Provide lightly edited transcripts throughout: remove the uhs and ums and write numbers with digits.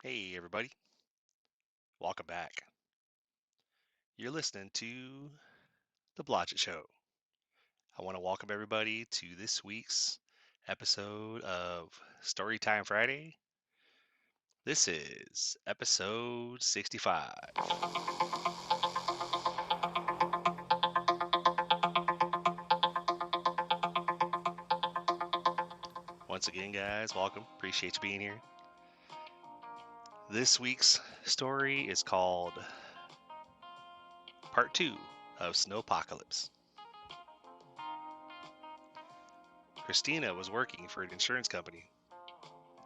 Hey, everybody. Welcome back. You're listening to The Blodgett Show. I want to welcome everybody to this week's episode of Storytime Friday. This is episode 65. Once again, guys, welcome. Appreciate you being here. This week's story is called Part 2 of Snowpockalyps. Christina was working for an insurance company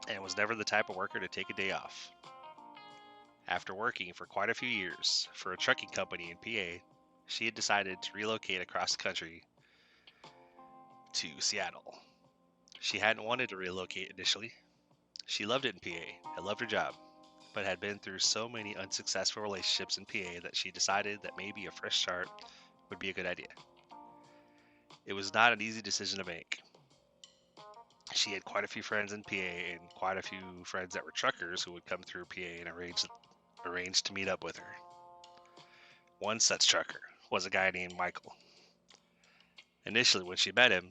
and was never the type of worker to take a day off. After working for quite a few years for a trucking company in PA, she had decided to relocate across the country to Seattle. She hadn't wanted to relocate initially. She loved it in PA, had loved her job, but had been through so many unsuccessful relationships in PA that she decided that maybe a fresh start would be a good idea. It was not an easy decision to make. She had quite a few friends in PA and quite a few friends that were truckers who would come through PA and arrange to meet up with her. One such trucker was a guy named Michael. Initially, when she met him,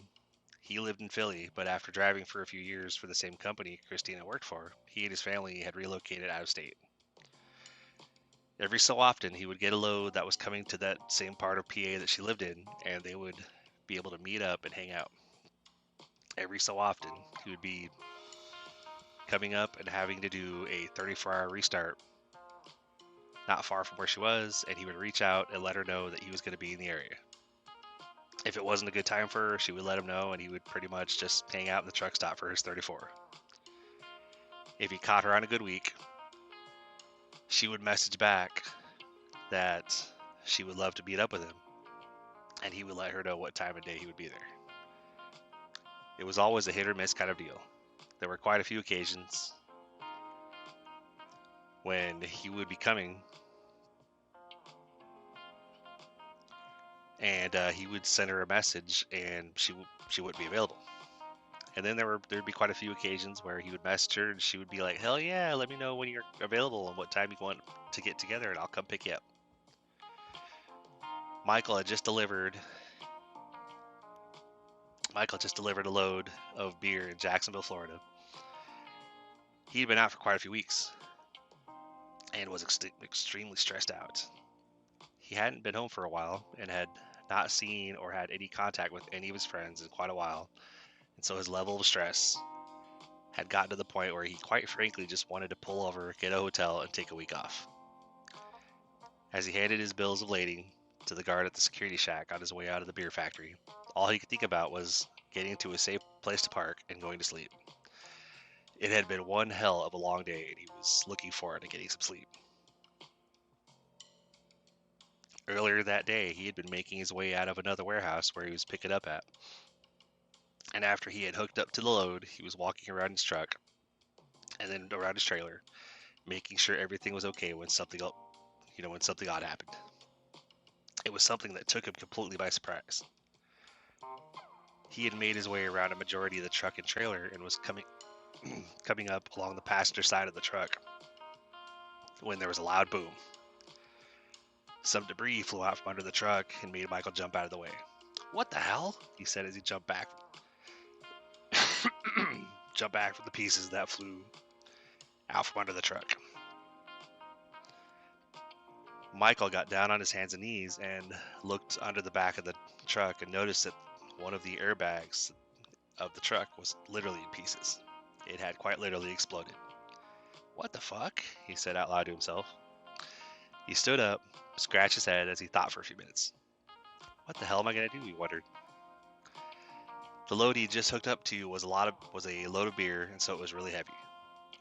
he lived in Philly, but after driving for a few years for the same company Christina worked for, he and his family had relocated out of state. Every so often, he would get a load that was coming to that same part of PA that she lived in, and they would be able to meet up and hang out. Every so often, he would be coming up and having to do a 34-hour restart not far from where she was, and he would reach out and let her know that he was going to be in the area. If it wasn't a good time for her, she would let him know, and he would pretty much just hang out in the truck stop for his 34. If he caught her on a good week, she would message back that she would love to meet up with him, and he would let her know what time of day he would be there. It was always a hit or miss kind of deal. There were quite a few occasions when he would be coming and he would send her a message and she wouldn't be available. And then there'd be quite a few occasions where he would message her and she would be like, "Hell yeah, let me know when you're available and what time you want to get together, and I'll come pick you up." Michael had just delivered. Michael just delivered a load of beer in Jacksonville, Florida. He'd been out for quite a few weeks and was extremely stressed out. He hadn't been home for a while and had not seen or had any contact with any of his friends in quite a while, and so his level of stress had gotten to the point where he quite frankly just wanted to pull over, get a hotel, and take a week off. As he handed his bills of lading to the guard at the security shack on his way out of the beer factory, all he could think about was getting to a safe place to park and going to sleep. It had been one hell of a long day, and he was looking forward to getting some sleep. Earlier that day, he had been making his way out of another warehouse where he was picking up at. And after he had hooked up to the load, he was walking around his truck and then around his trailer, making sure everything was okay when something odd happened. It was something that took him completely by surprise. He had made his way around a majority of the truck and trailer and was coming up along the passenger side of the truck when there was a loud boom. Some debris flew out from under the truck and made Michael jump out of the way. "What the hell?" he said as he jumped back from the pieces that flew out from under the truck. Michael got down on his hands and knees and looked under the back of the truck and noticed that one of the airbags of the truck was literally in pieces. It had quite literally exploded. "What the fuck?" he said out loud to himself. He stood up, scratched his head as he thought for a few minutes. "What the hell am I going to do?" he wondered. The load he just hooked up to was a load of beer, and so it was really heavy.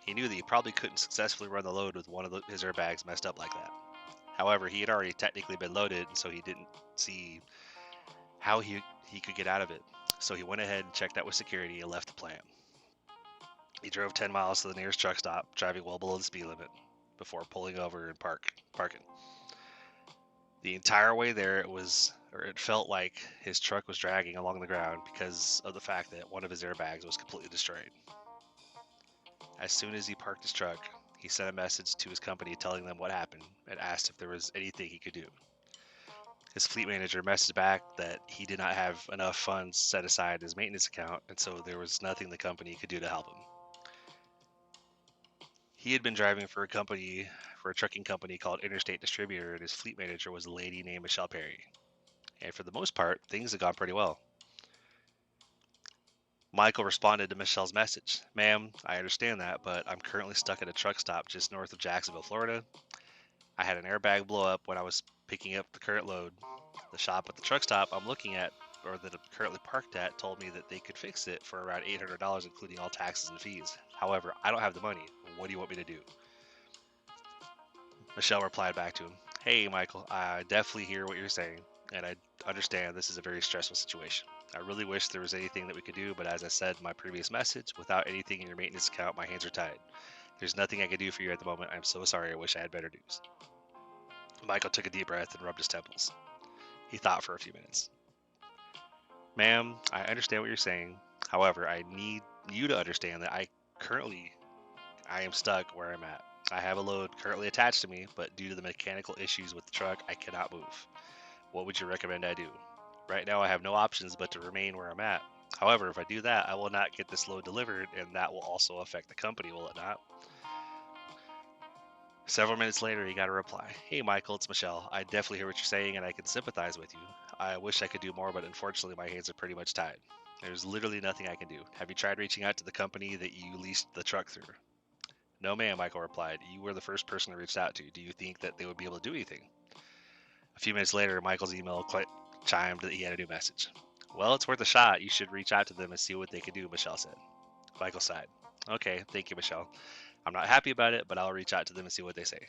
He knew that he probably couldn't successfully run the load with one of his airbags messed up like that. However, he had already technically been loaded, so he didn't see how he could get out of it. So he went ahead and checked out with security and left the plant. He drove 10 miles to the nearest truck stop, driving well below the speed limit, before pulling over and parking. The entire way there, it felt like his truck was dragging along the ground because of the fact that one of his airbags was completely destroyed. As soon as he parked his truck, He sent a message to his company telling them what happened and asked if there was anything he could do. His fleet manager messaged back that he did not have enough funds set aside in his maintenance account, and so there was nothing the company could do to help him. He had been driving for a trucking company called Interstate Distributor, and his fleet manager was a lady named Michelle Perry. And for the most part, things had gone pretty well. Michael responded to Michelle's message. Ma'am, I understand that, but I'm currently stuck at a truck stop just north of Jacksonville, Florida. I had an airbag blow up when I was picking up the current load. The shop at the truck stop I'm looking at, or that I'm currently parked at, told me that they could fix it for around $800, including all taxes and fees. However, I don't have the money. What do you want me to do? Michelle replied back to him, Hey, Michael, I definitely hear what you're saying, and I understand this is a very stressful situation. I really wish there was anything that we could do, but as I said in my previous message, without anything in your maintenance account, my hands are tied. There's nothing I can do for you at the moment. I'm so sorry. I wish I had better news. Michael took a deep breath and rubbed his temples. He thought for a few minutes. Ma'am, I understand what you're saying. However, I need you to understand that I am stuck where I'm at. I have a load currently attached to me, but due to the mechanical issues with the truck, I cannot move. What would you recommend I do? Right now, I have no options but to remain where I'm at. However, if I do that, I will not get this load delivered, and that will also affect the company, will it not? Several minutes later, he got a reply. Hey, Michael, it's Michelle. I definitely hear what you're saying, and I can sympathize with you. I wish I could do more, but unfortunately, my hands are pretty much tied. There's literally nothing I can do. Have you tried reaching out to the company that you leased the truck through? No, ma'am, Michael replied. You were the first person I reached out to. Do you think that they would be able to do anything? A few minutes later, Michael's email chimed that he had a new message. Well, it's worth a shot. You should reach out to them and see what they could do, Michelle said. Michael sighed. Okay, thank you, Michelle. I'm not happy about it, but I'll reach out to them and see what they say.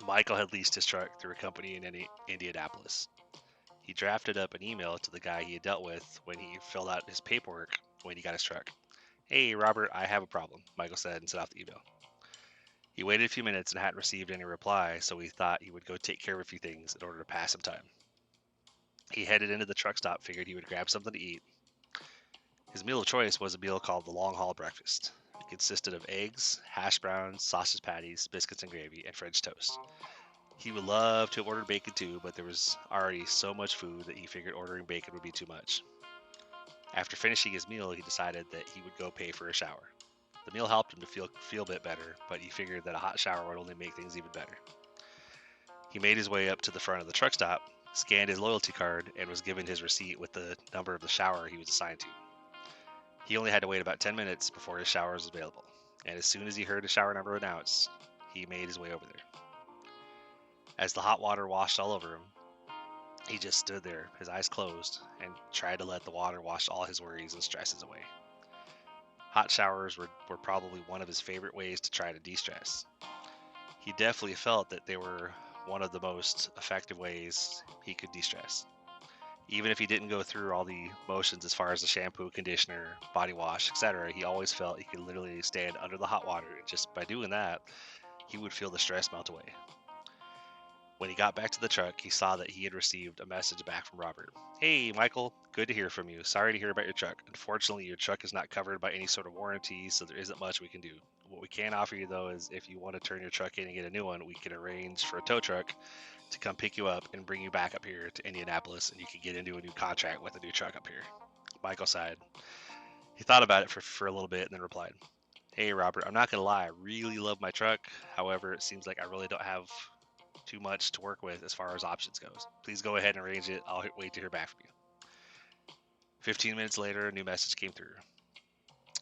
Michael had leased his truck through a company in Indianapolis. He drafted up an email to the guy he had dealt with when he filled out his paperwork when he got his truck. Hey, Robert, I have a problem, Michael said and sent off the email. He waited a few minutes and hadn't received any reply, so he thought he would go take care of a few things in order to pass some time. He headed into the truck stop, figured he would grab something to eat. His meal of choice was a meal called the Long Haul Breakfast. It consisted of eggs, hash browns, sausage patties, biscuits and gravy, and French toast. He would love to have ordered bacon too, but there was already so much food that he figured ordering bacon would be too much. After finishing his meal, he decided that he would go pay for a shower. The meal helped him to feel a bit better, but he figured that a hot shower would only make things even better. He made his way up to the front of the truck stop, scanned his loyalty card, and was given his receipt with the number of the shower he was assigned to. He only had to wait about 10 minutes before his shower was available, and as soon as he heard his shower number announced, he made his way over there. As the hot water washed all over him, he just stood there, his eyes closed, and tried to let the water wash all his worries and stresses away. Hot showers were probably one of his favorite ways to try to de-stress. He definitely felt that they were one of the most effective ways he could de-stress. Even if he didn't go through all the motions as far as the shampoo, conditioner, body wash, etc., he always felt he could literally stand under the hot water, and just by doing that, he would feel the stress melt away. When he got back to the truck, he saw that he had received a message back from Robert. Hey, Michael, good to hear from you. Sorry to hear about your truck. Unfortunately, your truck is not covered by any sort of warranty, so there isn't much we can do. What we can offer you, though, is if you want to turn your truck in and get a new one, we can arrange for a tow truck to come pick you up and bring you back up here to Indianapolis, and you can get into a new contract with a new truck up here. Michael sighed. He thought about it for a little bit and then replied, Hey, Robert, I'm not going to lie. I really love my truck. However, it seems like I really don't have too much to work with as far as options goes. Please go ahead and arrange it. I'll wait to hear back from you. 15 minutes later, a new message came through.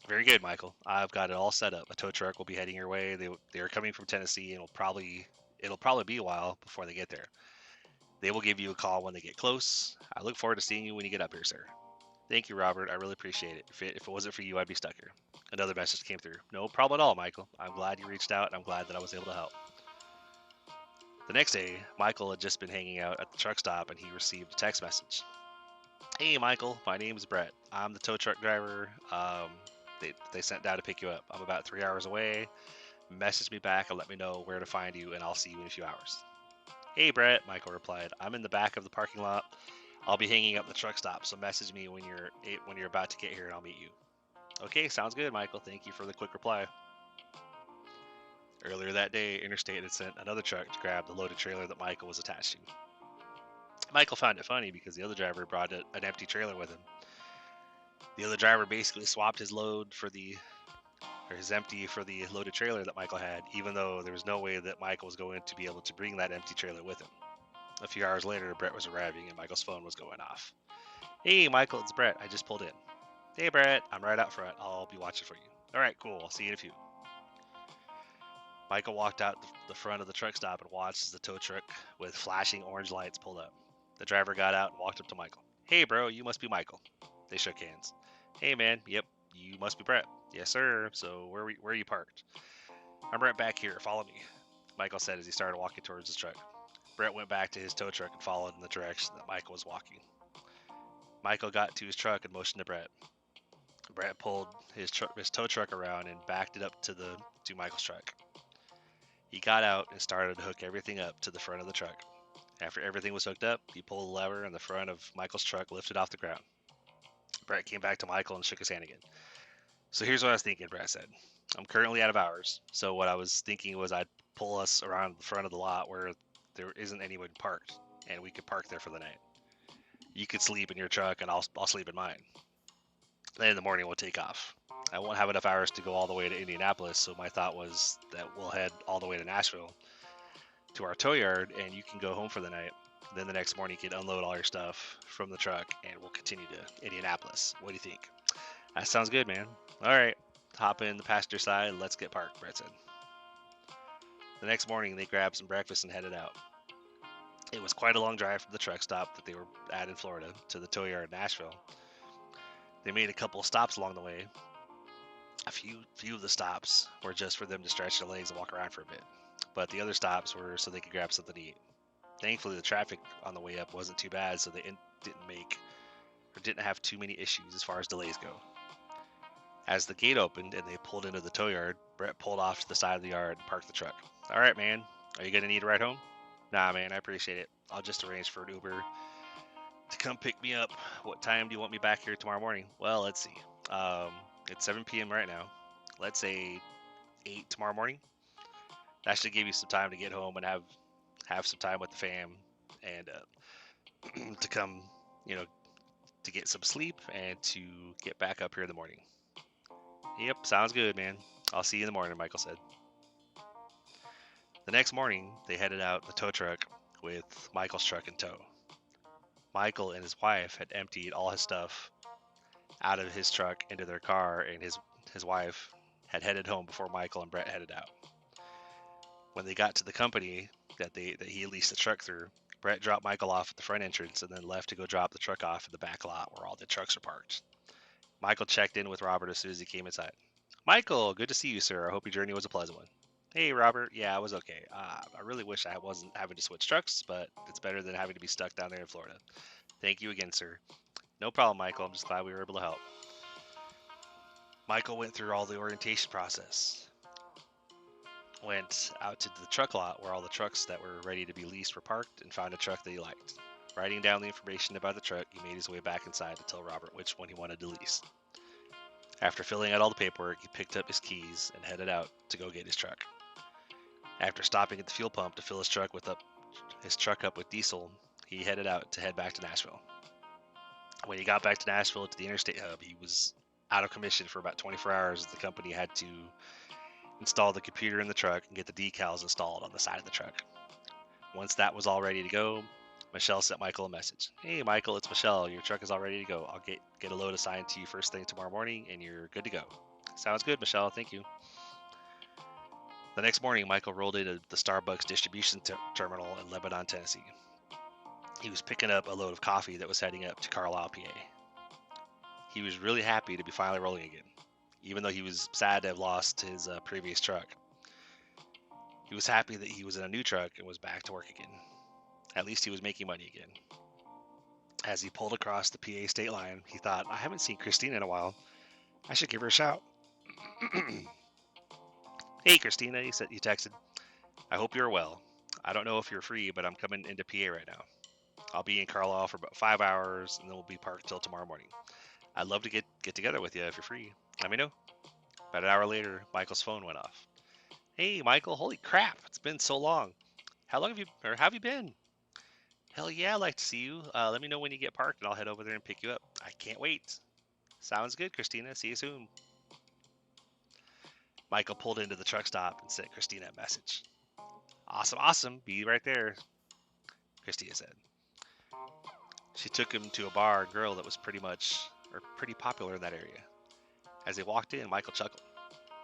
Very good, Michael. I've got it all set up. A tow truck will be heading your way. They are coming from Tennessee, and it'll probably be a while before they get there. They will give you a call when they get close. I look forward to seeing you when you get up here, sir. Thank you, Robert. I really appreciate it. If it wasn't for you, I'd be stuck here. Another message came through. No problem at all, Michael. I'm glad you reached out, and I'm glad that I was able to help. The next day, Michael had just been hanging out at the truck stop and he received a text message. Hey, Michael, my name is Brett. I'm the tow truck driver. They sent down to pick you up. I'm about 3 hours away. Message me back and let me know where to find you, and I'll see you in a few hours. Hey, Brett, Michael replied. I'm in the back of the parking lot. I'll be hanging up the truck stop, so message me when you're about to get here, and I'll meet you. Okay, sounds good, Michael. Thank you for the quick reply. Earlier that day, Interstate had sent another truck to grab the loaded trailer that Michael was attached to. Michael found it funny because the other driver brought an empty trailer with him. The other driver basically swapped his his empty for the loaded trailer that Michael had, even though there was no way that Michael was going to be able to bring that empty trailer with him. A few hours later, Brett was arriving and Michael's phone was going off. Hey, Michael, it's Brett. I just pulled in. Hey, Brett, I'm right out front. I'll be watching for you. All right, cool. I'll see you in a few. Michael walked out the front of the truck stop and watched as the tow truck with flashing orange lights pulled up. The driver got out and walked up to Michael. Hey, bro, you must be Michael. They shook hands. Hey, man. Yep, you must be Brett. Yes, sir. So where are you parked? I'm right back here. Follow me, Michael said as he started walking towards his truck. Brett went back to his tow truck and followed in the direction that Michael was walking. Michael got to his truck and motioned to Brett. Brett pulled his tow truck around and backed it up to Michael's truck. He got out and started to hook everything up to the front of the truck. After everything was hooked up, he pulled the lever and the front of Michael's truck lifted off the ground. Brett came back to Michael and shook his hand again. So here's what I was thinking, Brett said. I'm currently out of hours, so what I was thinking was I'd pull us around the front of the lot where there isn't anyone parked, and we could park there for the night. You could sleep in your truck, and I'll sleep in mine. Then in the morning, we'll take off. I won't have enough hours to go all the way to Indianapolis, so my thought was that we'll head all the way to Nashville to our tow yard, and you can go home for the night. Then the next morning, you can unload all your stuff from the truck, and we'll continue to Indianapolis. What do you think? That sounds good, man. All right, hop in the passenger side. Let's get parked, Brett said. The next morning, they grabbed some breakfast and headed out. It was quite a long drive from the truck stop that they were at in Florida to the tow yard in Nashville. They made a couple of stops along the way. A few of the stops were just for them to stretch their legs and walk around for a bit, but the other stops were so they could grab something to eat. Thankfully, the traffic on the way up wasn't too bad, so they didn't have too many issues as far as delays go. As the gate opened and they pulled into the tow yard, Brett pulled off to the side of the yard and parked the truck. All right, man. Are you going to need a ride home? Nah, man, I appreciate it. I'll just arrange for an Uber to come pick me up. What time do you want me back here tomorrow morning? Well, let's see. It's 7 p.m. right now. Let's say 8 tomorrow morning. That should give you some time to get home and have some time with the fam and to come, to get some sleep and to get back up here in the morning. Yep, sounds good, man. I'll see you in the morning, Michael said. The next morning, they headed out the tow truck with Michael's truck in tow. Michael and his wife had emptied all his stuff out of his truck into their car, and his wife had headed home before Michael and Brett headed out. When they got to the company that he leased the truck through, Brett dropped Michael off at the front entrance and then left to go drop the truck off in the back lot where all the trucks are parked. Michael checked in with Robert as soon as he came inside. Michael, good to see you, sir. I hope your journey was a pleasant one. Hey, Robert. Yeah, it was okay. I really wish I wasn't having to switch trucks, but it's better than having to be stuck down there in Florida. Thank you again, sir. No problem, Michael. I'm just glad we were able to help. Michael went through all the orientation process. Went out to the truck lot where all the trucks that were ready to be leased were parked and found a truck that he liked. Writing down the information about the truck, he made his way back inside to tell Robert which one he wanted to lease. After filling out all the paperwork, he picked up his keys and headed out to go get his truck. After stopping at the fuel pump to fill his truck up with diesel, he headed out to head back to Nashville. When he got back to Nashville to the interstate hub, he was out of commission for about 24 hours as the company had to install the computer in the truck and get the decals installed on the side of the truck. Once that was all ready to go, Michelle sent Michael a message. Hey, Michael, it's Michelle. Your truck is all ready to go. I'll get a load assigned to you first thing tomorrow morning, and you're good to go. Sounds good, Michelle. Thank you. The next morning, Michael rolled into the Starbucks distribution terminal in Lebanon, Tennessee. He was picking up a load of coffee that was heading up to Carlisle, PA. He was really happy to be finally rolling again, even though he was sad to have lost his previous truck. He was happy that he was in a new truck and was back to work again. At least he was making money again. As he pulled across the PA state line, he thought, I haven't seen Christina in a while. I should give her a shout. Hey, Christina, he texted. I hope you're well. I don't know if you're free, but I'm coming into PA right now. I'll be in Carlisle for about 5 hours, and then we'll be parked till tomorrow morning. I'd love to get together with you if you're free. Let me know. About an hour later, Michael's phone went off. Hey, Michael, holy crap, it's been so long. How long have you been? Hell yeah, I'd like to see you. Let me know when you get parked and I'll head over there and pick you up. I can't wait. Sounds good, Christina. See you soon. Michael pulled into the truck stop and sent Christina a message. Awesome, awesome. Be right there, Christina said. She took him to a bar and grill that was pretty popular in that area. As they walked in, Michael chuckled.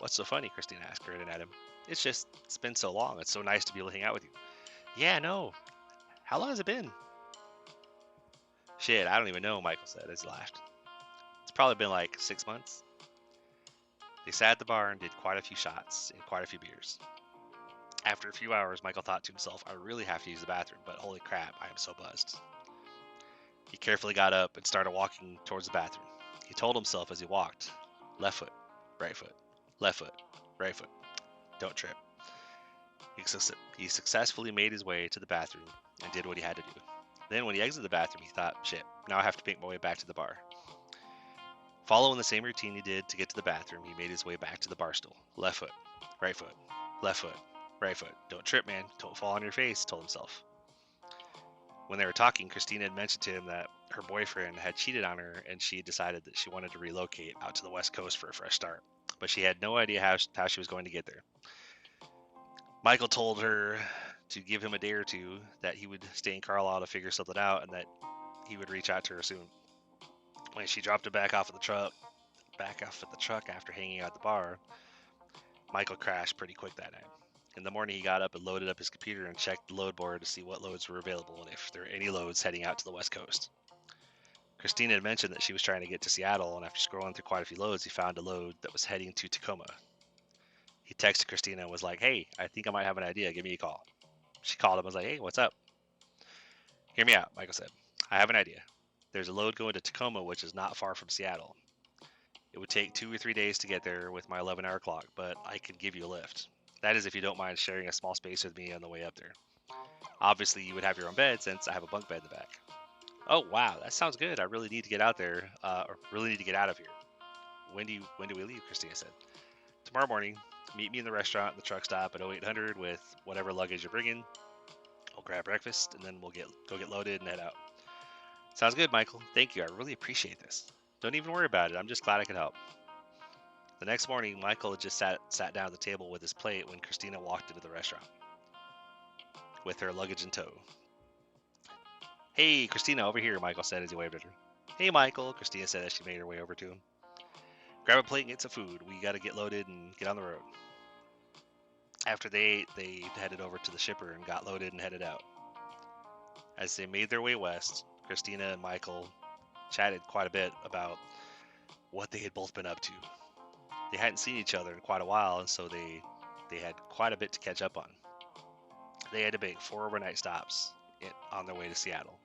What's so funny? Christina asked, grinning at him. It's been so long. It's so nice to be able to hang out with you. Yeah, no. How long has it been? Shit, I don't even know, Michael said as he laughed. It's probably been like 6 months. They sat at the bar and did quite a few shots and quite a few beers. After a few hours, Michael thought to himself, I really have to use the bathroom, but holy crap, I am so buzzed. He carefully got up and started walking towards the bathroom. He told himself as he walked, left foot, right foot, left foot, right foot. Don't trip. He successfully made his way to the bathroom and did what he had to do. Then when he exited the bathroom, he thought, shit, now I have to make my way back to the bar. Following the same routine he did to get to the bathroom, he made his way back to the bar stool. Left foot, right foot, left foot, right foot. Don't trip, man. Don't fall on your face, he told himself. When they were talking, Christina had mentioned to him that her boyfriend had cheated on her and she had decided that she wanted to relocate out to the West Coast for a fresh start. But she had no idea how she was going to get there. Michael told her to give him a day or two, that he would stay in Carlisle to figure something out, and that he would reach out to her soon. When she dropped him back off at the truck after hanging out at the bar, Michael crashed pretty quick that night. In the morning, he got up and loaded up his computer and checked the load board to see what loads were available and if there were any loads heading out to the West Coast. Christina had mentioned that she was trying to get to Seattle, and after scrolling through quite a few loads, he found a load that was heading to Tacoma. He texted Christina and was like, hey, I think I might have an idea. Give me a call. She called him and was like, hey, what's up? Hear me out, Michael said. I have an idea. There's a load going to Tacoma, which is not far from Seattle. It would take 2 or 3 days to get there with my 11-hour clock, but I could give you a lift. That is if you don't mind sharing a small space with me on the way up there. Obviously, you would have your own bed since I have a bunk bed in the back. Oh, wow, that sounds good. I really need to get out there, or really need to get out of here. When do we leave? Christina said. Tomorrow morning, meet me in the restaurant at the truck stop at 0800 with whatever luggage you're bringing. I'll grab breakfast, and then we'll go get loaded and head out. Sounds good, Michael. Thank you. I really appreciate this. Don't even worry about it. I'm just glad I could help. The next morning, Michael had just sat down at the table with his plate when Christina walked into the restaurant with her luggage in tow. Hey, Christina, over here, Michael said as he waved at her. Hey, Michael, Christina said as she made her way over to him. Grab a plate and get some food. We got to get loaded and get on the road. After they ate, they headed over to the shipper and got loaded and headed out. As they made their way west, Christina and Michael chatted quite a bit about what they had both been up to. They hadn't seen each other in quite a while, and so they had quite a bit to catch up on. They had to make 4 overnight stops on their way to Seattle,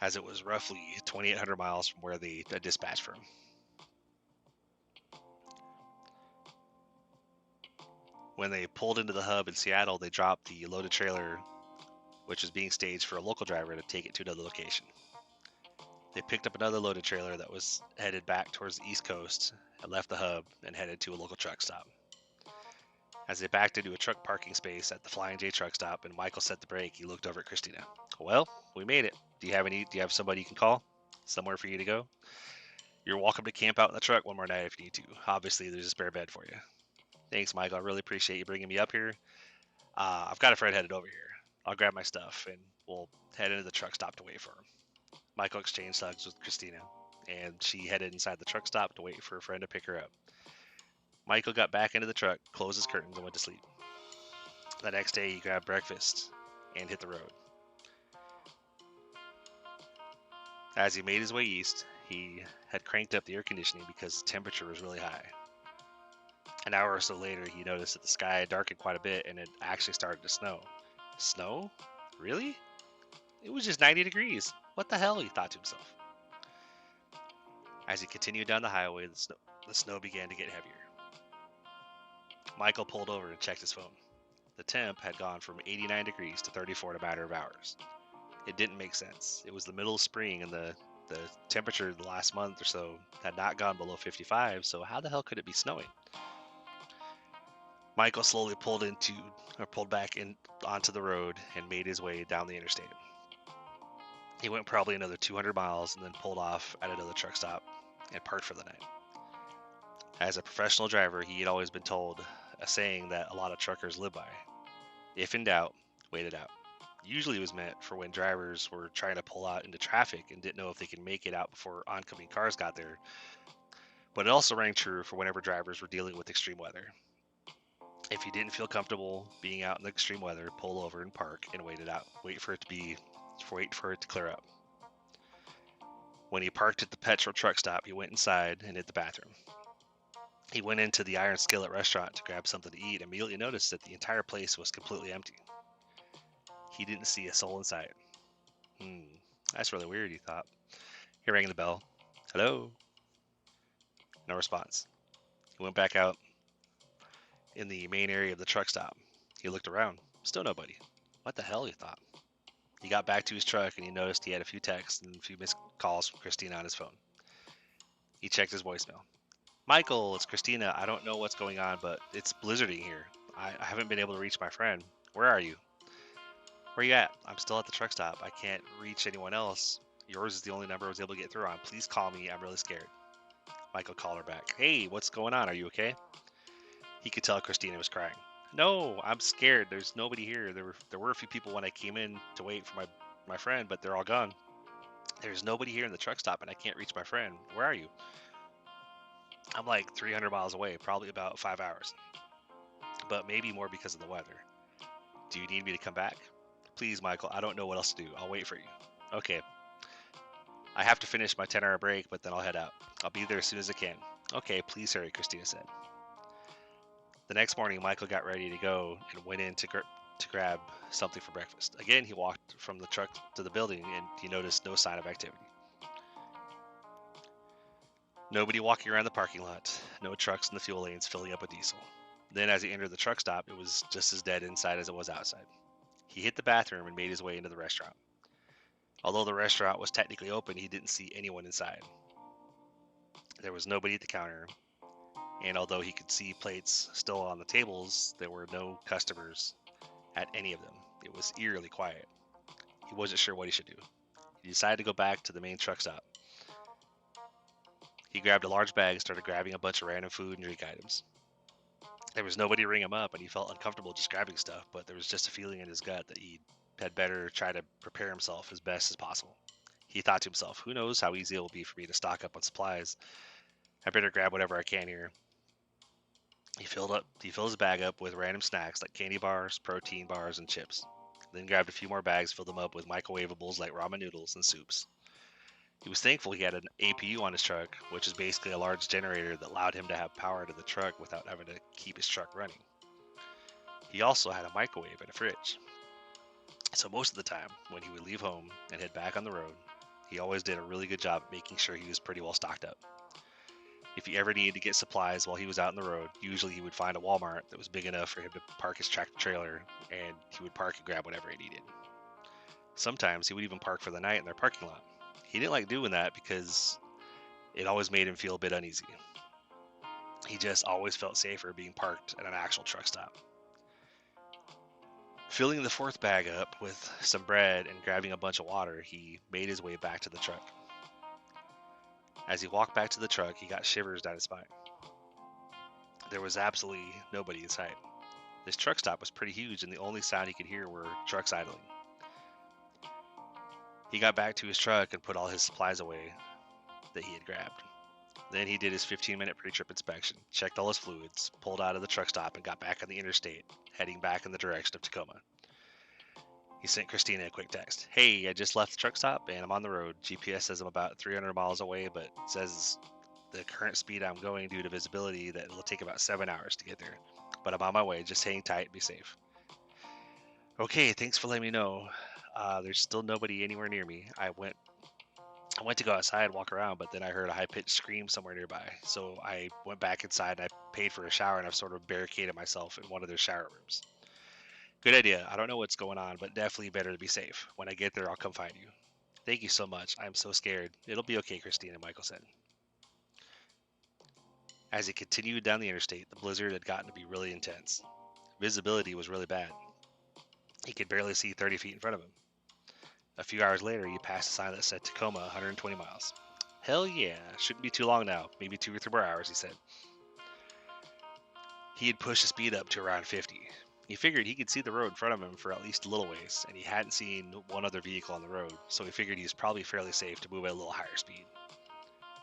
as it was roughly 2,800 miles from where they dispatched from. When they pulled into the hub in Seattle, they dropped the loaded trailer, which was being staged for a local driver to take it to another location. They picked up another loaded trailer that was headed back towards the East Coast and left the hub and headed to a local truck stop. As they backed into a truck parking space at the Flying J truck stop and Michael set the brake, he looked over at Christina. Well, we made it. Do you have somebody you can call? Somewhere for you to go? You're welcome to camp out in the truck one more night if you need to. Obviously, there's a spare bed for you. Thanks, Michael. I really appreciate you bringing me up here. I've got a friend headed over here. I'll grab my stuff and we'll head into the truck stop to wait for him. Michael exchanged hugs with Christina, and she headed inside the truck stop to wait for a friend to pick her up. Michael got back into the truck, closed his curtains, and went to sleep. The next day, he grabbed breakfast and hit the road. As he made his way east, he had cranked up the air conditioning because the temperature was really high. An hour or so later, he noticed that the sky had darkened quite a bit and it actually started to snow. Snow? Really? It was just 90 degrees. What the hell, he thought to himself. As he continued down the highway, the snow began to get heavier. Michael pulled over and checked his phone. The temp had gone from 89 degrees to 34 in a matter of hours. It didn't make sense. It was the middle of spring and the temperature the last month or so had not gone below 55, so how the hell could it be snowing? Michael slowly pulled back onto the road and made his way down the interstate. He went probably another 200 miles and then pulled off at another truck stop and parked for the night. As a professional driver, he had always been told a saying that a lot of truckers live by: if in doubt, wait it out. Usually it was meant for when drivers were trying to pull out into traffic and didn't know if they could make it out before oncoming cars got there, but it also rang true for whenever drivers were dealing with extreme weather. If you didn't feel comfortable being out in the extreme weather, pull over and park and wait it out. Wait for it to clear up. When he parked at the petrol truck stop, he went inside and hit the bathroom. He went into the Iron Skillet restaurant to grab something to eat and immediately noticed that the entire place was completely empty. He didn't see a soul in sight. That's really weird, he thought. He rang the bell. Hello? No response. He went back out in the main area of the truck stop. He looked around. Still nobody. What the hell, he thought. He got back to his truck and he noticed he had a few texts and a few missed calls from Christina on his phone. He checked his voicemail. Michael, it's Christina. I don't know what's going on, but it's blizzarding here. I haven't been able to reach my friend. Where are you? Where you at? I'm still at the truck stop. I can't reach anyone else. Yours is the only number I was able to get through on. Please call me. I'm really scared. Michael called her back. Hey, what's going on? Are you okay? He could tell Christina was crying. No, I'm scared. There's nobody here. There were a few people when I came in to wait for my friend, but they're all gone. There's nobody here in the truck stop and I can't reach my friend. Where are you? I'm like 300 miles away, probably about 5 hours. But maybe more because of the weather. Do you need me to come back? Please, Michael, I don't know what else to do. I'll wait for you. Okay. I have to finish my 10-hour break, but then I'll head out. I'll be there as soon as I can. Okay, please hurry, Christina said. The next morning, Michael got ready to go and went in to grab something for breakfast. Again, he walked from the truck to the building and he noticed no sign of activity. Nobody walking around the parking lot, no trucks in the fuel lanes filling up with diesel. Then as he entered the truck stop, it was just as dead inside as it was outside. He hit the bathroom and made his way into the restaurant. Although the restaurant was technically open, he didn't see anyone inside. There was nobody at the counter, and although he could see plates still on the tables, there were no customers at any of them. It was eerily quiet. He wasn't sure what he should do. He decided to go back to the main truck stop. He grabbed a large bag and started grabbing a bunch of random food and drink items. There was nobody to ring him up, and he felt uncomfortable just grabbing stuff, but there was just a feeling in his gut that he had better try to prepare himself as best as possible. He thought to himself, who knows how easy it will be for me to stock up on supplies. I better grab whatever I can here. He filled his bag up with random snacks like candy bars, protein bars, and chips. Then grabbed a few more bags, filled them up with microwavables like ramen noodles and soups. He was thankful he had an APU on his truck, which is basically a large generator that allowed him to have power to the truck without having to keep his truck running. He also had a microwave and a fridge. So most of the time, when he would leave home and head back on the road, he always did a really good job at making sure he was pretty well stocked up. If he ever needed to get supplies while he was out on the road, usually he would find a Walmart that was big enough for him to park his tractor trailer, and he would park and grab whatever he needed. Sometimes he would even park for the night in their parking lot. He didn't like doing that because it always made him feel a bit uneasy. He just always felt safer being parked at an actual truck stop. Filling the fourth bag up with some bread and grabbing a bunch of water, he made his way back to the truck. As he walked back to the truck, he got shivers down his spine. There was absolutely nobody in sight. This truck stop was pretty huge, and the only sound he could hear were trucks idling. He got back to his truck and put all his supplies away that he had grabbed. Then he did his 15-minute pre-trip inspection, checked all his fluids, pulled out of the truck stop, and got back on the interstate, heading back in the direction of Tacoma. He sent Christina a quick text. Hey, I just left the truck stop, and I'm on the road. GPS says I'm about 300 miles away, but it says the current speed I'm going due to visibility that it'll take about 7 hours to get there. But I'm on my way. Just hang tight and be safe. Okay, thanks for letting me know. There's still nobody anywhere near me. I went to go outside and walk around, but then I heard a high-pitched scream somewhere nearby. So I went back inside and I paid for a shower, and I've sort of barricaded myself in one of their shower rooms. Good idea. I don't know what's going on, but definitely better to be safe. When I get there, I'll come find you. Thank you so much. I'm so scared. It'll be okay, Christina, Michael said. As he continued down the interstate, the blizzard had gotten to be really intense. Visibility was really bad. He could barely see 30 feet in front of him. A few hours later, he passed a sign that said Tacoma, 120 miles. Hell yeah, shouldn't be too long now, maybe 2 or 3 more hours, he said. He had pushed the speed up to around 50. He figured he could see the road in front of him for at least a little ways, and he hadn't seen one other vehicle on the road, so he figured he was probably fairly safe to move at a little higher speed.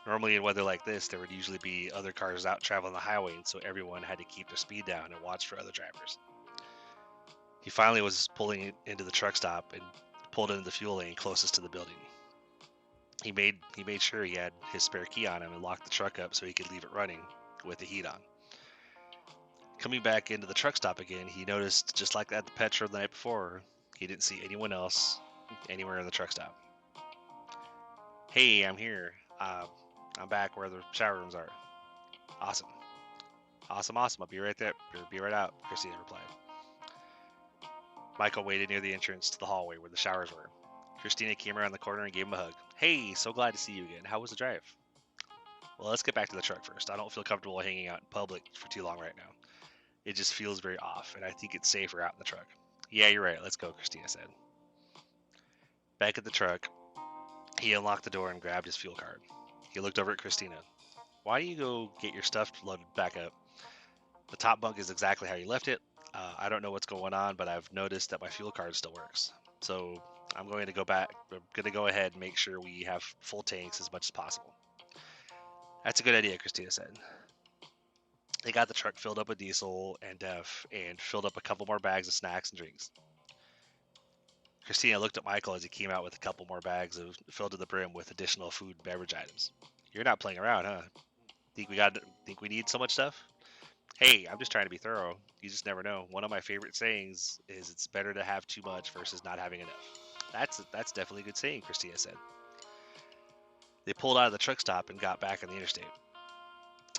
Normally in weather like this, there would usually be other cars out traveling the highway, and so everyone had to keep their speed down and watch for other drivers. He finally was pulling into the truck stop and pulled into the fuel lane closest to the building. He made sure he had his spare key on him and locked the truck up so he could leave it running with the heat on. Coming back into the truck stop again, he noticed, just like at the Petro the night before, he didn't see anyone else anywhere in the truck stop. Hey, I'm here. I'm back where the shower rooms are. Awesome. Awesome. I'll be right there. Be right out, Christina replied. Michael waited near the entrance to the hallway where the showers were. Christina came around the corner and gave him a hug. Hey, so glad to see you again. How was the drive? Well, let's get back to the truck first. I don't feel comfortable hanging out in public for too long right now. It just feels very off, and I think it's safer out in the truck. Yeah, you're right. Let's go, Christina said. Back at the truck, he unlocked the door and grabbed his fuel card. He looked over at Christina. Why don't you go get your stuff loaded back up? The top bunk is exactly how you left it. I don't know what's going on, but I've noticed that my fuel card still works. So I'm going to go ahead and make sure we have full tanks as much as possible. That's a good idea, Christina said. They got the truck filled up with diesel and DEF and filled up a couple more bags of snacks and drinks. Christina looked at Michael as he came out with a couple more bags filled to the brim with additional food and beverage items. You're not playing around, huh? Think we need so much stuff? Hey, I'm just trying to be thorough. You just never know. One of my favorite sayings is it's better to have too much versus not having enough. That's definitely a good saying, Christina said. They pulled out of the truck stop and got back on the interstate.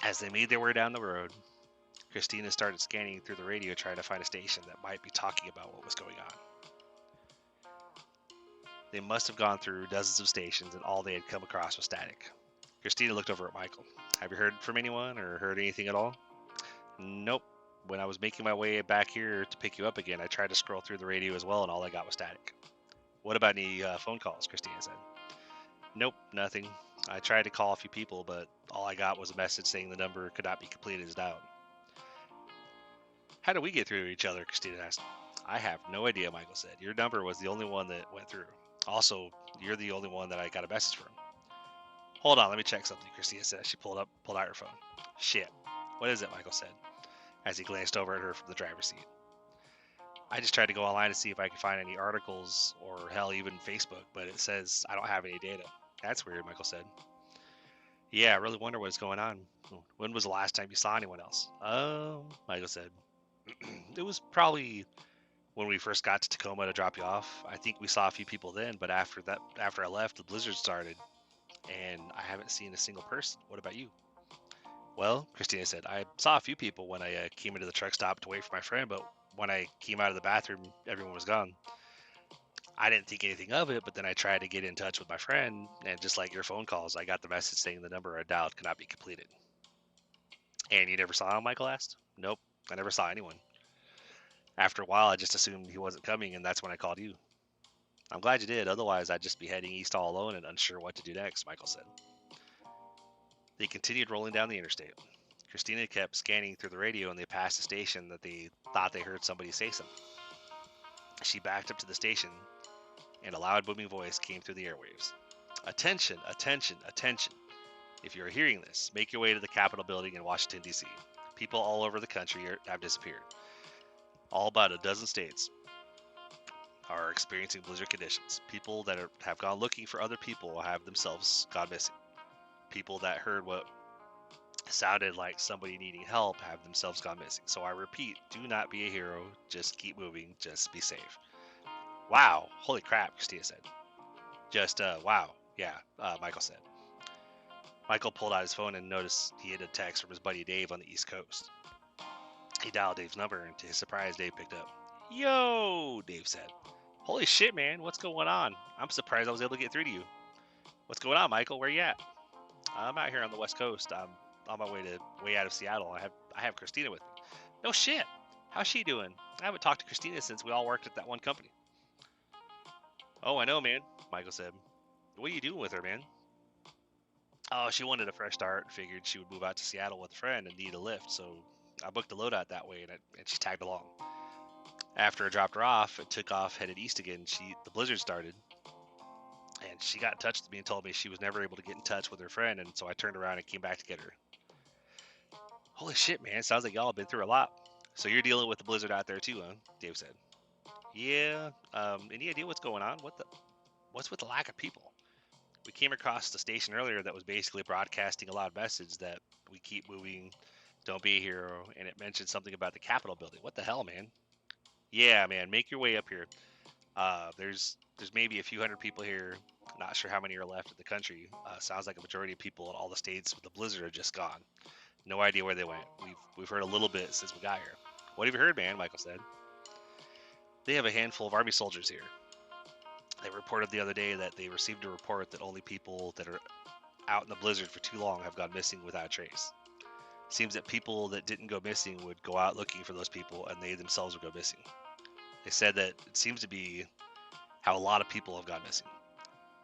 As they made their way down the road, Christina started scanning through the radio trying to find a station that might be talking about what was going on. They must have gone through dozens of stations and all they had come across was static. Christina looked over at Michael. Have you heard from anyone or heard anything at all? Nope. When I was making my way back here to pick you up again, I tried to scroll through the radio as well and all I got was static. What about any phone calls? Christina said. Nope, nothing. I tried to call a few people, but all I got was a message saying the number could not be completed as dialed. How did we get through to each other? Christina asked. I have no idea, Michael said. Your number was the only one that went through. Also, you're the only one that I got a message from. Hold on, let me check something, Christina said. She pulled out her phone. Shit. What is it? Michael said, as he glanced over at her from the driver's seat. I just tried to go online to see if I could find any articles or hell, even Facebook, but it says I don't have any data. That's weird, Michael said. Yeah, I really wonder what's going on. When was the last time you saw anyone else? Michael said. It was probably when we first got to Tacoma to drop you off. I think we saw a few people then, but after I left, the blizzard started, and I haven't seen a single person. What about you? Well, Christina said, I saw a few people when I came into the truck stop to wait for my friend, but when I came out of the bathroom, everyone was gone. I didn't think anything of it, but then I tried to get in touch with my friend, and just like your phone calls, I got the message saying the number I dialed could not be completed. And you never saw him? Michael asked. Nope, I never saw anyone. After a while, I just assumed he wasn't coming, and that's when I called you. I'm glad you did, otherwise I'd just be heading east all alone and unsure what to do next, Michael said. They continued rolling down the interstate. Christina kept scanning through the radio and they passed a station that they thought they heard somebody say something. She backed up to the station and a loud booming voice came through the airwaves. Attention, attention, attention. If you're hearing this, make your way to the Capitol building in Washington, D.C. People all over the country have disappeared. All but a dozen states are experiencing blizzard conditions. People that have gone looking for other people have themselves gone missing. People that heard what sounded like somebody needing help have themselves gone missing. So I repeat, do not be a hero. Just keep moving. Just be safe. Wow. Holy crap, Christina said. Just, wow. Yeah, Michael said. Michael pulled out his phone and noticed he had a text from his buddy Dave on the East Coast. He dialed Dave's number, and to his surprise, Dave picked up. Yo, Dave said. Holy shit, man. What's going on? I'm surprised I was able to get through to you. What's going on, Michael? Where you at? I'm out here on the West Coast. I'm on my way out of Seattle. I have Christina with me. No shit. How's she doing? I haven't talked to Christina since we all worked at that one company. Oh, I know, man. Michael said. What are you doing with her, man? Oh, she wanted a fresh start. Figured she would move out to Seattle with a friend and need a lift, so I booked a loadout that way, and she tagged along. After I dropped her off and took off, headed east again, the blizzard started, and she got in touch with me and told me she was never able to get in touch with her friend, and so I turned around and came back to get her. Holy shit, man! Sounds like y'all have been through a lot. So you're dealing with the blizzard out there too, huh? Dave said. Yeah. Any idea what's going on? What's with the lack of people? We came across the station earlier that was basically broadcasting a loud message that we keep moving, don't be a hero, and it mentioned something about the Capitol building. What the hell, man? Yeah, man, make your way up here. There's maybe a few hundred people here. Not sure how many are left in the country. Sounds like a majority of people in all the states with the blizzard are just gone. No idea where they went. We've heard a little bit since we got here. What have you heard, man? Michael said. They have a handful of army soldiers here. They reported the other day that they received a report that only people that are out in the blizzard for too long have gone missing without a trace. Seems that people that didn't go missing would go out looking for those people, and they themselves would go missing. They said that it seems to be how a lot of people have gone missing.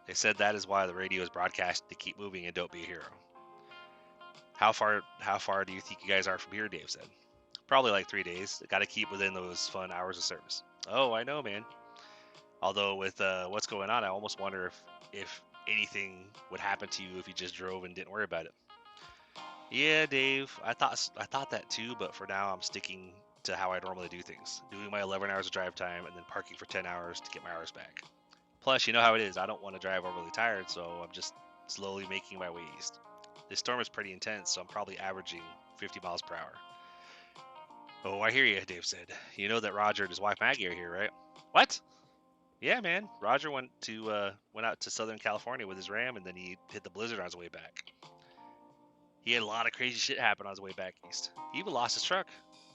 They said that is why the radio is broadcast to keep moving and don't be a hero. How far do you think you guys are from here? Dave said. Probably like 3 days. Got to keep within those fun hours of service. Oh, I know, man. Although with what's going on, I almost wonder if anything would happen to you if you just drove and didn't worry about it. Yeah, Dave. I thought that too, but for now I'm sticking to how I normally do things, doing my 11 hours of drive time and then parking for 10 hours to get my hours back. Plus, you know how it is. I don't want to drive overly tired, so I'm just slowly making my way east. This storm is pretty intense, so I'm probably averaging 50 miles per hour. Oh, I hear you, Dave said. You know that Roger and his wife Maggie are here, right? What? Yeah, man. Roger went out to Southern California with his Ram, and then he hit the blizzard on his way back. He had a lot of crazy shit happen on his way back east. He even lost his truck.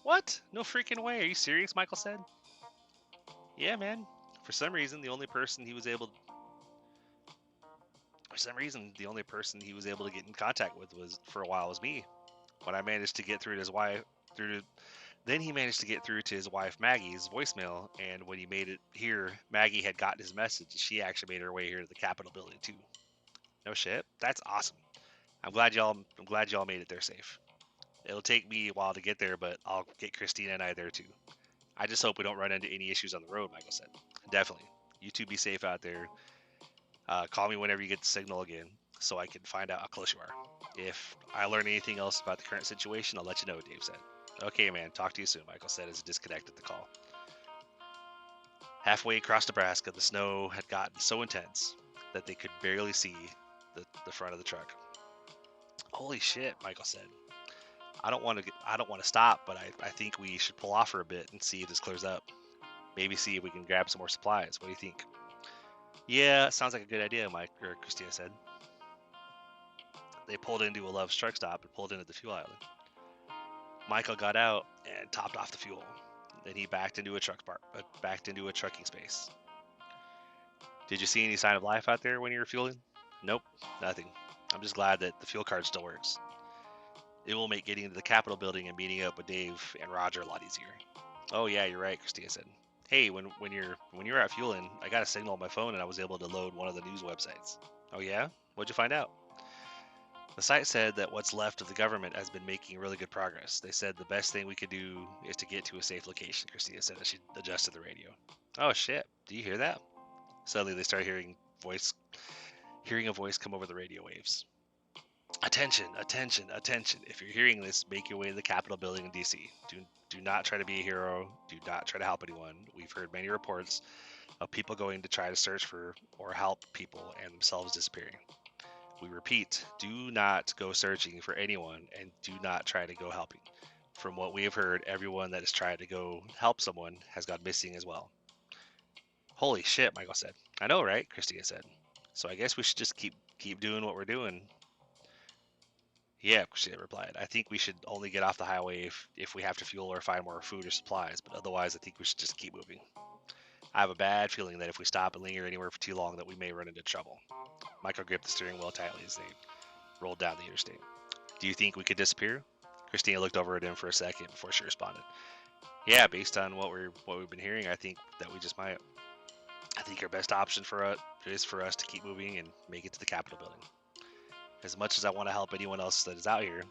What? No freaking way. Are you serious? Michael said. Yeah, man. For some reason, the only person he was able to get in contact with was for a while was me. When I managed to get through to his wife, then he managed to get through to his wife Maggie's voicemail, and when he made it here, Maggie had gotten his message. She actually made her way here to the Capitol building too. No shit. That's awesome. I'm glad y'all made it there safe. It'll take me a while to get there, but I'll get Christina and I there too. I just hope we don't run into any issues on the road, Michael said. Definitely. You two be safe out there. Call me whenever you get the signal again so I can find out how close you are. If I learn anything else about the current situation, I'll let you know, Dave said. Okay, man. Talk to you soon, Michael said as he disconnected the call. Halfway across Nebraska, the snow had gotten so intense that they could barely see the front of the truck. Holy shit, Michael said. I don't want to stop, but I think we should pull off for a bit and see if this clears up. Maybe see if we can grab some more supplies. What do you think? Yeah, sounds like a good idea, Christina said. They pulled into a Love's truck stop and pulled into the fuel island. Michael got out and topped off the fuel. Then he backed into a trucking space. Did you see any sign of life out there when you were fueling? Nope, nothing. I'm just glad that the fuel card still works. It will make getting into the Capitol building and meeting up with Dave and Roger a lot easier. Oh yeah, you're right, Christina said. Hey, when you're out fueling, I got a signal on my phone and I was able to load one of the news websites. Oh yeah? What'd you find out? The site said that what's left of the government has been making really good progress. They said the best thing we could do is to get to a safe location, Christina said as she adjusted the radio. Oh shit, do you hear that? Suddenly they started hearing a voice come over the radio waves. Attention, attention, attention. If you're hearing this, make your way to the Capitol building in DC. Do not try to be a hero. Do not try to help anyone. We've heard many reports of people going to try to search for or help people and themselves disappearing. We repeat, do not go searching for anyone and do not try to go helping. From what we have heard, everyone that has tried to go help someone has gone missing as well. Holy shit, Michael said. I know, right? Christina said. So I guess we should just keep doing what we're doing. Yeah, Christina replied. I think we should only get off the highway if we have to fuel or find more food or supplies, but otherwise I think we should just keep moving. I have a bad feeling that if we stop and linger anywhere for too long that we may run into trouble. Michael gripped the steering wheel tightly as they rolled down the interstate. Do you think we could disappear? Christina looked over at him for a second before she responded. Yeah, based on what we've been hearing, I think that we just might. I think our best option for us is for us to keep moving and make it to the Capitol building. As much as I want to help anyone else that is out here,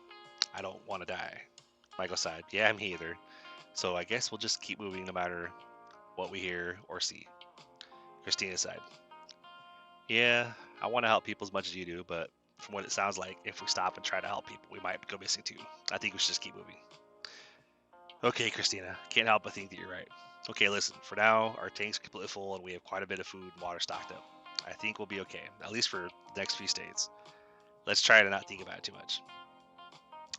I don't want to die. Michael sighed. Yeah, me either. So I guess we'll just keep moving no matter what we hear or see. Christina sighed. Yeah, I want to help people as much as you do, but from what it sounds like, if we stop and try to help people, we might go missing too. I think we should just keep moving. Okay, Christina, can't help but think that you're right. Okay, listen, for now, our tank's completely full and we have quite a bit of food and water stocked up. I think we'll be okay, at least for the next few states. Let's try to not think about it too much.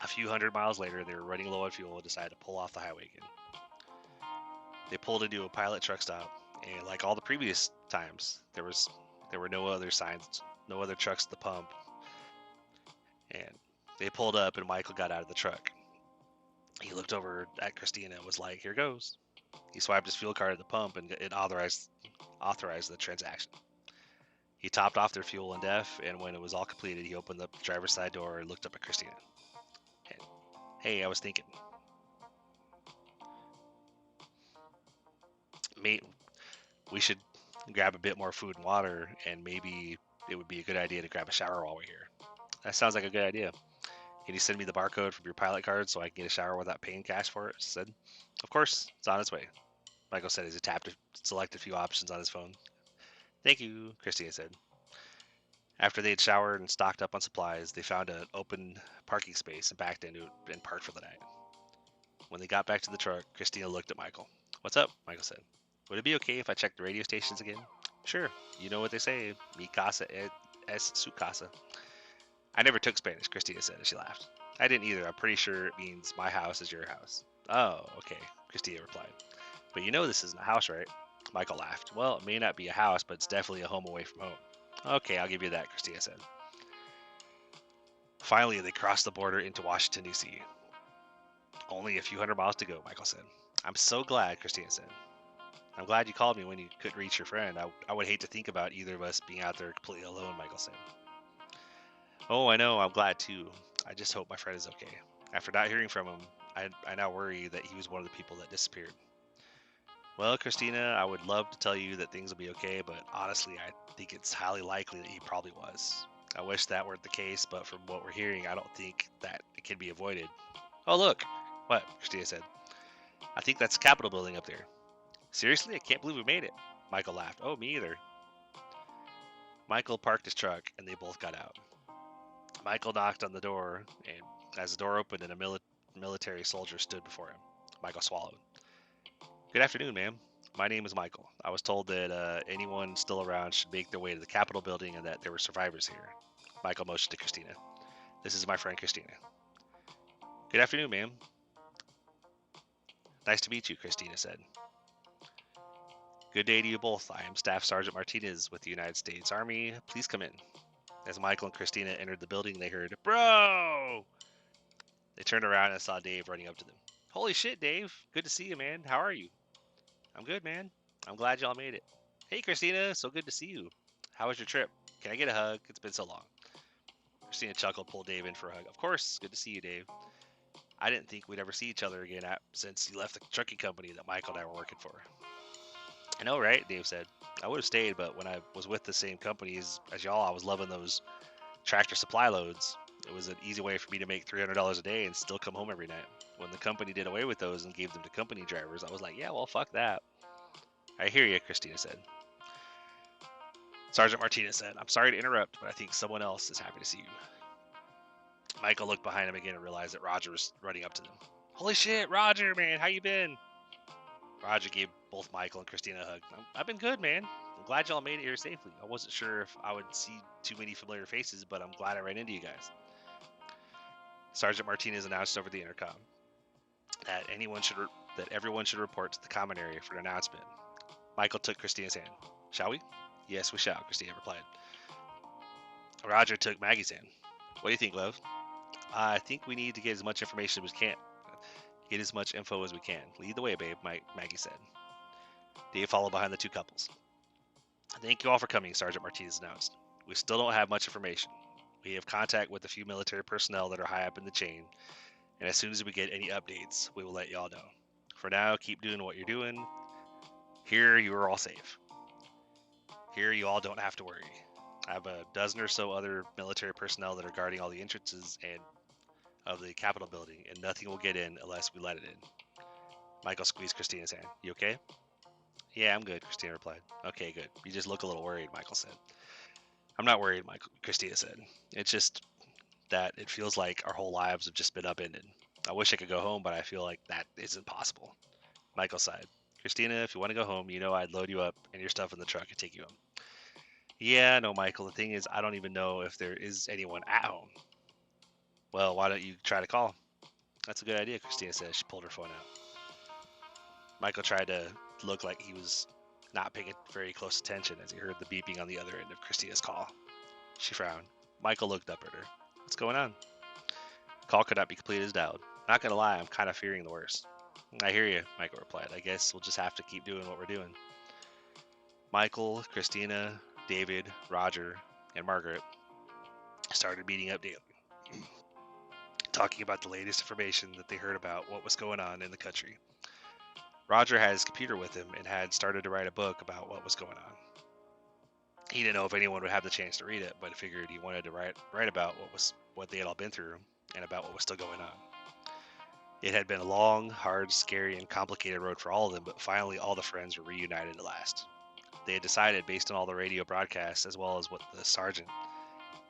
A few hundred miles later, they were running low on fuel and decided to pull off the highway again. They pulled into a pilot truck stop, and like all the previous times, there were no other signs, no other trucks at the pump. And they pulled up, and Michael got out of the truck. He looked over at Christina and was like, "Here goes." He swiped his fuel card at the pump, and it authorized the transaction. He topped off their fuel and def, and when it was all completed, he opened the driver's side door and looked up at Christina. Hey, I was thinking, mate, we should grab a bit more food and water, and maybe it would be a good idea to grab a shower while we're here. That sounds like a good idea. Can you send me the barcode from your pilot card so I can get a shower without paying cash for it? She said. Of course, it's on its way. Michael said as he selected a few options on his phone. Thank you, Christina said. After they had showered and stocked up on supplies, they found an open parking space and backed into it and parked for the night. When they got back to the truck, Christina looked at Michael. What's up? Michael said. Would it be okay if I checked the radio stations again? Sure. You know what they say. Mi casa es su casa. I never took Spanish, Christina said as she laughed. I didn't either. I'm pretty sure it means my house is your house. Oh, okay, Christina replied. But you know this isn't a house, right? Michael laughed. Well, it may not be a house, but it's definitely a home away from home. Okay, I'll give you that, Christina said. Finally, they crossed the border into Washington, D.C. Only a few hundred miles to go, Michael said. I'm so glad, Christina said. I'm glad you called me when you couldn't reach your friend. I would hate to think about either of us being out there completely alone, Michael said. Oh, I know, I'm glad too. I just hope my friend is okay. After not hearing from him, I now worry that he was one of the people that disappeared. Well, Christina, I would love to tell you that things will be okay, but honestly, I think it's highly likely that he probably was. I wish that weren't the case, but from what we're hearing, I don't think that it can be avoided. Oh, look! What? Christina said. I think that's the Capitol building up there. Seriously? I can't believe we made it. Michael laughed. Oh, me either. Michael parked his truck, and they both got out. Michael knocked on the door, and as the door opened and a military soldier stood before him, Michael swallowed. Good afternoon, ma'am. My name is Michael. I was told that anyone still around should make their way to the Capitol building and that there were survivors here. Michael motioned to Christina. This is my friend Christina. Good afternoon, ma'am. Nice to meet you, Christina said. Good day to you both. I am Staff Sergeant Martinez with the United States Army. Please come in. As Michael and Christina entered the building, they heard, Bro! They turned around and saw Dave running up to them. Holy shit, Dave. Good to see you, man. How are you? I'm good, man. I'm glad y'all made it. Hey, Christina. So good to see you. How was your trip? Can I get a hug? It's been so long. Christina chuckled, pulled Dave in for a hug. Of course. Good to see you, Dave. I didn't think we'd ever see each other again since you left the trucking company that Michael and I were working for. I know, right? Dave said. I would have stayed, but when I was with the same company as y'all, I was loving those tractor supply loads. It was an easy way for me to make $300 a day and still come home every night. When the company did away with those and gave them to company drivers, I was like, yeah, well, fuck that. I hear you, Christina said. Sergeant Martinez said, I'm sorry to interrupt, but I think someone else is happy to see you. Michael looked behind him again and realized that Roger was running up to them. Holy shit, Roger, man, how you been? Roger gave both Michael and Christina a hug. I've been good, man. I'm glad y'all made it here safely. I wasn't sure if I would see too many familiar faces, but I'm glad I ran into you guys. Sergeant Martinez announced over the intercom that everyone should report to the common area for an announcement. Michael took Christina's hand. Shall we? Yes, we shall, Christina replied. Roger took Maggie's hand. What do you think, love? I think we need to get as much information as we can. Get as much info as we can. Lead the way, babe, Maggie said. Dave followed behind the two couples. Thank you all for coming, Sergeant Martinez announced. We still don't have much information. We have contact with a few military personnel that are high up in the chain, and as soon as we get any updates, we will let y'all know. For now, keep doing what you're doing. Here, you are all safe. Here, you all don't have to worry. I have a dozen or so other military personnel that are guarding all the entrances and of the Capitol building, and nothing will get in unless we let it in. Michael squeezed Christina's hand. You okay? Yeah, I'm good, Christina replied. Okay, good. You just look a little worried, Michael said. I'm not worried, Christina said. It's just that it feels like our whole lives have just been upended. I wish I could go home, but I feel like that isn't possible. Michael sighed. Christina, if you want to go home, you know I'd load you up and your stuff in the truck and take you home. Yeah, no, Michael. The thing is, I don't even know if there is anyone at home. Well, why don't you try to call? That's a good idea, Christina said. She pulled her phone out. Michael tried to look like he was not paying very close attention as he heard the beeping on the other end of Christina's call. She frowned. Michael looked up at her. What's going on? Call could not be completed as dialed. Not gonna lie, I'm kind of fearing the worst. I hear you, Michael replied. I guess we'll just have to keep doing what we're doing. Michael, Christina, David, Roger, and Margaret started meeting up daily, talking about the latest information that they heard about what was going on in the country. Roger had his computer with him and had started to write a book about what was going on. He didn't know if anyone would have the chance to read it, but figured he wanted to write about what they had all been through and about what was still going on. It had been a long, hard, scary, and complicated road for all of them, but finally all the friends were reunited at last. They had decided, based on all the radio broadcasts as well as what the sergeant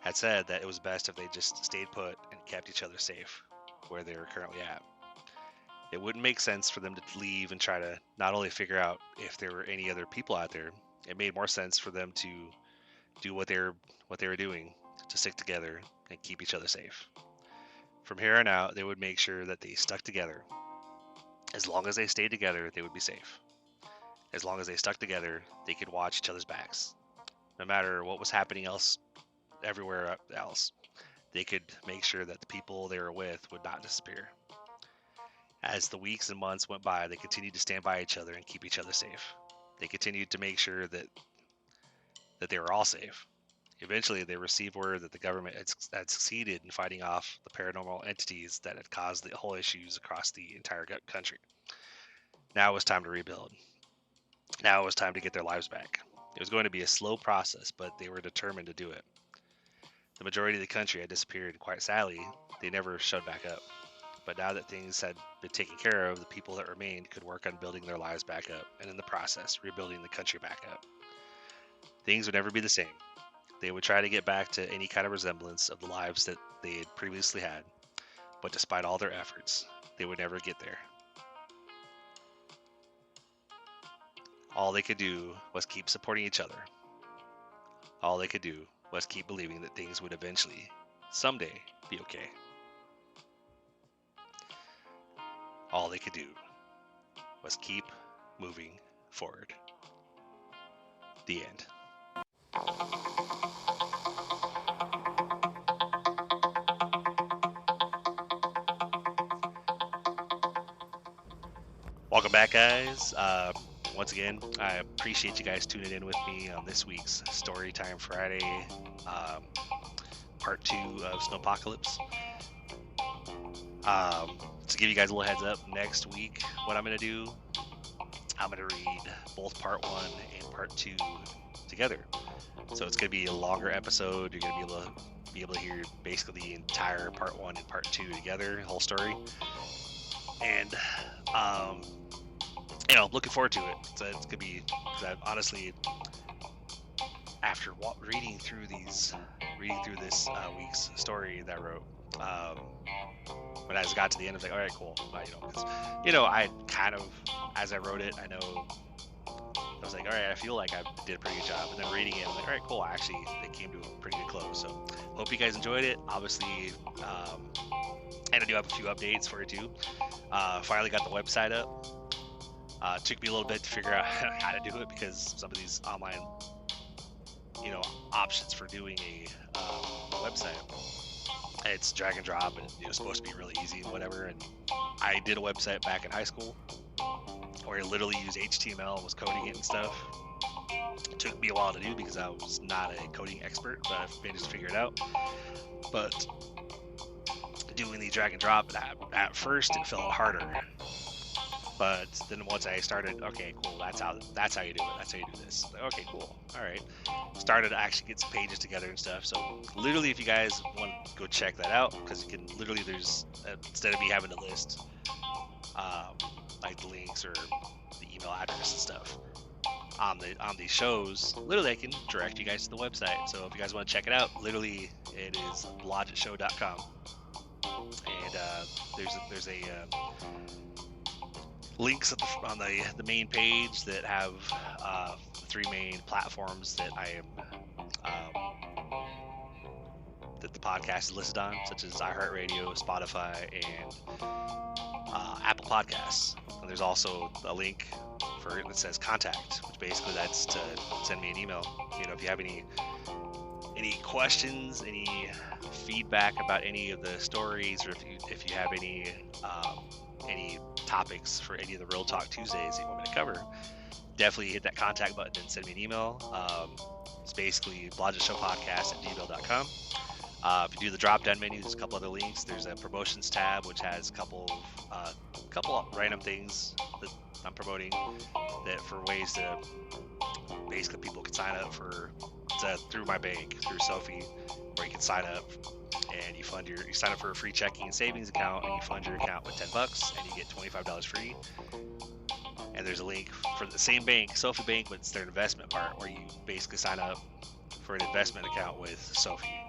had said, that it was best if they just stayed put and kept each other safe where they were currently at. It wouldn't make sense for them to leave and try to not only figure out if there were any other people out there, it made more sense for them to do what they were doing, to stick together and keep each other safe. From here on out, they would make sure that they stuck together. As long as they stayed together, they would be safe. As long as they stuck together, they could watch each other's backs. No matter what was happening everywhere else, they could make sure that the people they were with would not disappear. As the weeks and months went by, they continued to stand by each other and keep each other safe. They continued to make sure that they were all safe. Eventually, they received word that the government had succeeded in fighting off the paranormal entities that had caused the whole issues across the entire country. Now it was time to rebuild. Now it was time to get their lives back. It was going to be a slow process, but they were determined to do it. The majority of the country had disappeared, and quite sadly, they never showed back up. But now that things had been taken care of, the people that remained could work on building their lives back up, and in the process, rebuilding the country back up. Things would never be the same. They would try to get back to any kind of resemblance of the lives that they had previously had, but despite all their efforts, they would never get there. All they could do was keep supporting each other. All they could do was keep believing that things would eventually, someday, be okay. All they could do was keep moving forward. The end. Welcome back, guys. Once again, I appreciate you guys tuning in with me on this week's Storytime Friday, part 2 of Snowpockalyps. To give you guys a little heads up, next week, what I'm going to do, I'm going to read both part 1 and part 2 together. So it's going to be a longer episode. You're going to be able to hear basically the entire part 1 and part 2 together, the whole story. And looking forward to it. So it's gonna be, because honestly, after reading through this week's story that I wrote, but as I got to the end, I was like, all right, cool. Because I kind of, as I wrote it, I was like, all right, I feel like I did a pretty good job. And then reading it, I'm like, all right, cool. Actually, they came to a pretty good close. So hope you guys enjoyed it. Obviously, and I do have a few updates for you too. Finally got the website up. Took me a little bit to figure out how to do it, because some of these online, options for doing a website, it's drag and drop, and it was supposed to be really easy and whatever. And I did a website back in high school where I literally used HTML and was coding it and stuff. It took me a while to do because I was not a coding expert, but I've managed to figure it out. But doing the drag and drop, at first it felt harder. But then once I started, okay, cool, that's how you do it. That's how you do this. Like, okay, cool, all right. Started to actually get some pages together and stuff. So literally, if you guys want to go check that out, because you can literally, there's instead of me having to list like the links or the email address and stuff on these shows, literally I can direct you guys to the website. So if you guys want to check it out, literally it is blodgetshow.com, and there's a links on the main page that have the 3 main platforms that I am that the podcast is listed on, such as iHeartRadio, Spotify, and Apple Podcasts. And there's also a link for it that says contact, which basically that's to send me an email. You know, if you have any questions, any feedback about any of the stories, or if you have any topics for any of the Real Talk Tuesdays that you want me to cover, definitely hit that contact button and send me an email. It's basically blodgetsshowpodcast@gmail.com. If you do the drop-down menu, there's a couple other links. There's a promotions tab, which has a couple random things that I'm promoting that for ways to basically people can sign up for through my bank, through Sophie, where you can sign up and you sign up for a free checking and savings account, and you fund your account with $10 and you get $25 free. And there's a link for the same bank, Sophie Bank, but it's their investment part, where you basically sign up for an investment account with Sophie,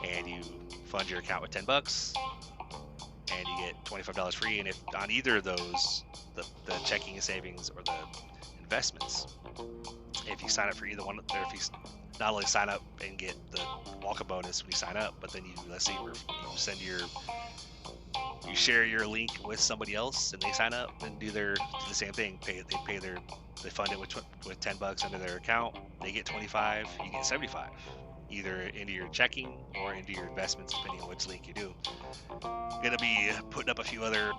and you fund your account with $10 and you get $25 free. And if on either of those, the checking and savings or the investments, if you sign up for either one, or if you not only sign up and get the welcome bonus when you sign up, but then let's say you share your link with somebody else and they sign up and do the same thing. They fund it with $10 under their account. They get 25, you get 75, either into your checking or into your investments, depending on which link you do. I'm gonna be putting up a few other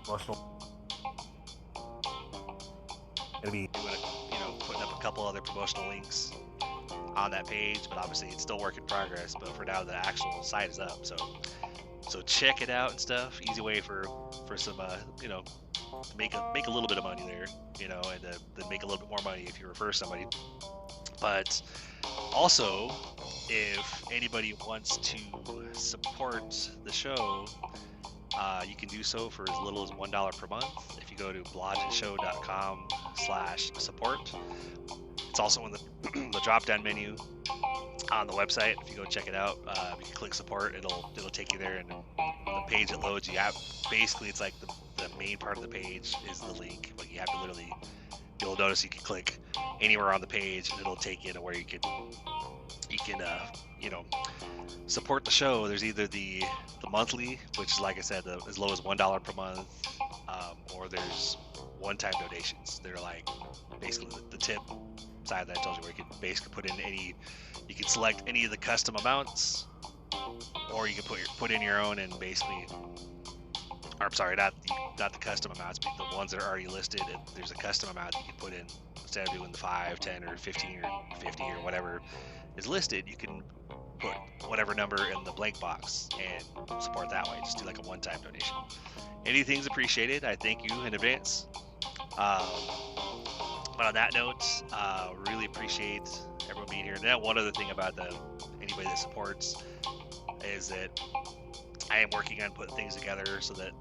putting up a couple other promotional links on that page, but obviously it's still work in progress. But for now, the actual site is up, so check it out and stuff. Easy way for some make a little bit of money there, and then make a little bit more money if you refer somebody. But also, if anybody wants to support the show, you can do so for as little as $1 per month. If you go to blodgetshow.com/support, it's also in the drop-down menu on the website. If you go check it out, you can click support. It'll take you there, and the page it loads you have. Basically, it's like the main part of the page is the link, but you have to literally. You'll notice you can click anywhere on the page, and it'll take you to where you can support the show. There's either the monthly, which is, like I said, as low as $1 per month, or there's one-time donations. They're like basically the tip side that I told you, where you can basically put in you can select any of the custom amounts, or you can put in your own and basically. Or, I'm sorry, not the custom amounts, but the ones that are already listed. And there's a custom amount you can put in instead of doing the 5, 10, or 15, or 50, or whatever is listed. You can put whatever number in the blank box and support that way. Just do like a one-time donation. Anything's appreciated. I thank you in advance. But on that note, really appreciate everyone being here. And then one other thing about anybody that supports is that I am working on putting things together so that,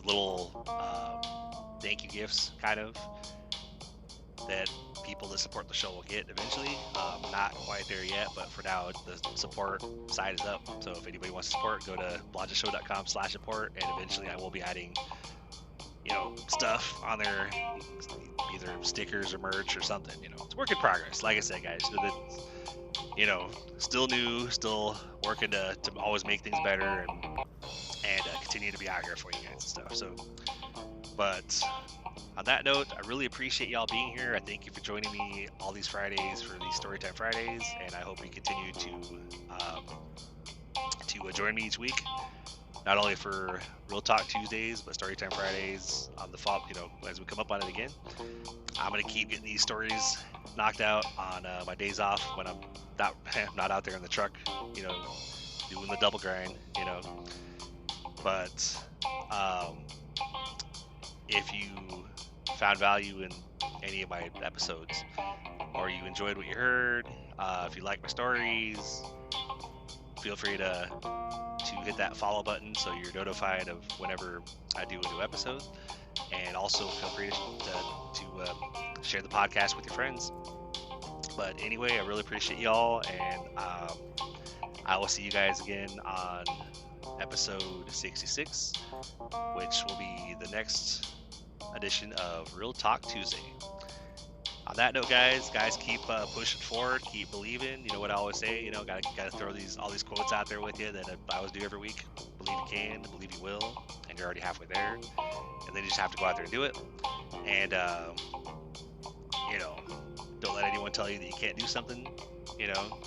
little thank you gifts, kind of, that people that support the show will get eventually. Not quite there yet, but for now, the support side is up. So if anybody wants to support, go to blodgetshow.com/support, and eventually I will be adding, stuff on there, either stickers or merch or something. It's work in progress. Like I said, guys, still new, still working to always make things better and continue to be out here for you guys and stuff. So, but on that note, I really appreciate y'all being here. I thank you for joining me all these Fridays for these Storytime Fridays, and I hope you continue to join me each week. Not only for Real Talk Tuesdays, but Storytime Fridays on the fall. As we come up on it again, I'm gonna keep getting these stories knocked out on my days off when I'm not not out there in the truck, you know, doing the double grind, you know. But if you found value in any of my episodes, or you enjoyed what you heard, if you like my stories, feel free to hit that follow button so you're notified of whenever I do a new episode. And also feel free to share the podcast with your friends. But anyway, I really appreciate y'all, and I will see you guys again on episode 66, which will be the next edition of Real Talk Tuesday. On that note, guys, keep pushing forward, keep believing. You know what I always say, you know, gotta throw all these quotes out there with you that I always do every week. Believe you can, believe you will, and you're already halfway there. And then you just have to go out there and do it. And you know, don't let anyone tell you that you can't do something. You know,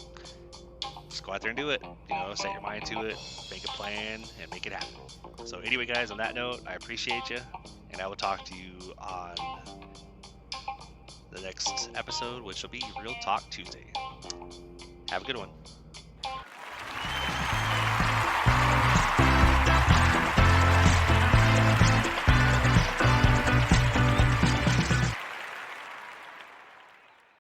just go out there and do it. You know, set your mind to it, make a plan, and make it happen. So anyway, guys, on that note, I appreciate you, and I will talk to you on the next episode, which will be Real Talk Tuesday. Have a good one.